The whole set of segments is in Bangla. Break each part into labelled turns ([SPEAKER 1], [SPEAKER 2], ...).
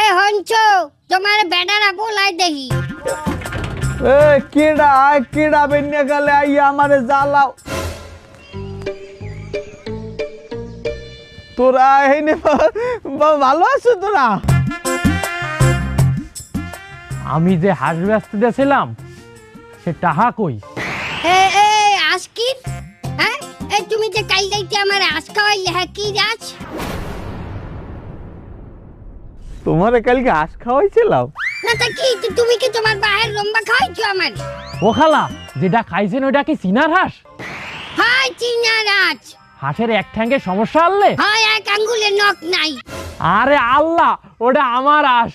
[SPEAKER 1] এ হঞ্চো তোমার বেটারা বলাই দেখি।
[SPEAKER 2] এ কিডা বেন্যা গেলে আইয়া আমারে জ্বালাও। তোরা এনে ভালো আছো তোরা?
[SPEAKER 3] আমি যে হাঁস ব্যস্ত দিয়েছিলাম সে টাহা কই?
[SPEAKER 1] এ এ আজকির হ্যাঁ এই তুমি যে কাল রাইতে আমার আজ খাওয়াইলে হ্যাঁ কি রাজ?
[SPEAKER 2] তোমারে কালকে হাঁস খাওয়াইছিলাম?
[SPEAKER 1] না তা কি তুমি কি তোমার বাহের লম্বা খাওয়াইছো আমার?
[SPEAKER 3] ও খালা, যেটা খাইছেন ওটা কি চীনার হাঁস?
[SPEAKER 1] হাই চিনা রাজ।
[SPEAKER 3] হাঁসের এক ঠ্যাঙ্গে সমস্যা আনলে?
[SPEAKER 1] হাই এক আঙ্গুলে নখ নাই।
[SPEAKER 3] আরে আল্লাহ, ওটা আমার হাঁস।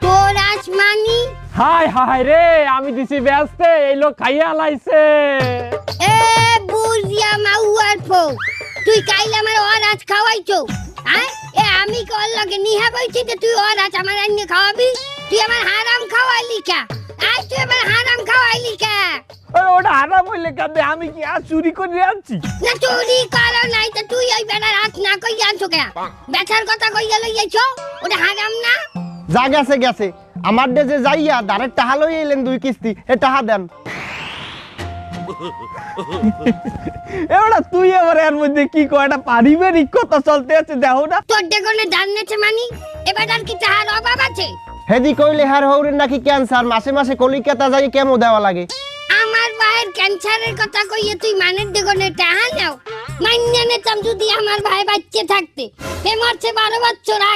[SPEAKER 1] তোর রাজ মানি?
[SPEAKER 3] হাই হাই রে, আমি দিছি ব্যস্তে, এই লোক খাইয়া লাইছে।
[SPEAKER 1] এ বুঝিয়া মাউয়ার ফো, তুই কাইল আমার রাজ খাওয়াইছো হ্যাঁ? এ আমি কল লাগে নিহা কইছি যে তুই রাজ আমার আন্নে খাওয়াবি? তুই আমার হারাম খাওয়াইলি কা? আজ তুই আমার হারাম খাওয়াইলি কা?
[SPEAKER 2] ওটা হারাম হইলে কাঁদে, আমি কি আর চুরি করে আনছি?
[SPEAKER 1] না চুরি করো নাই তো তুই ওই বেটার হাত না কই আনছো কে? বেচার কথা কইয়া লইয়াছো, ওটা হারাম না?
[SPEAKER 4] যা গেছে গেছে, আমার যে যাইয়া ডাইরেক্ট টাহা লই এলেন 2 কিস্তি, এ টাহা দেন।
[SPEAKER 2] এবারে তুই আবার এর মধ্যে কি কয়টা পারিবারিক কথা চলতে আছে দেখো না?
[SPEAKER 1] তোর দেখনে জাননেছে মানি এ বেটার কি টাহার অভাব আছে?
[SPEAKER 4] হেদি কইলে হার হৌরের নাকি ক্যান্সার, মাসে মাসে কলিকাতা যাই কেমো দেওয়া লাগে।
[SPEAKER 1] আমার ভাইয়ের ক্যান্সারের কথা কইয়ে তুই মানের দেখনে টাহা নাও? মাইন্যা নেতাম যদি আমার ভাই বাচ্চা থাকতে, হে মরছে 12 বছর আগে।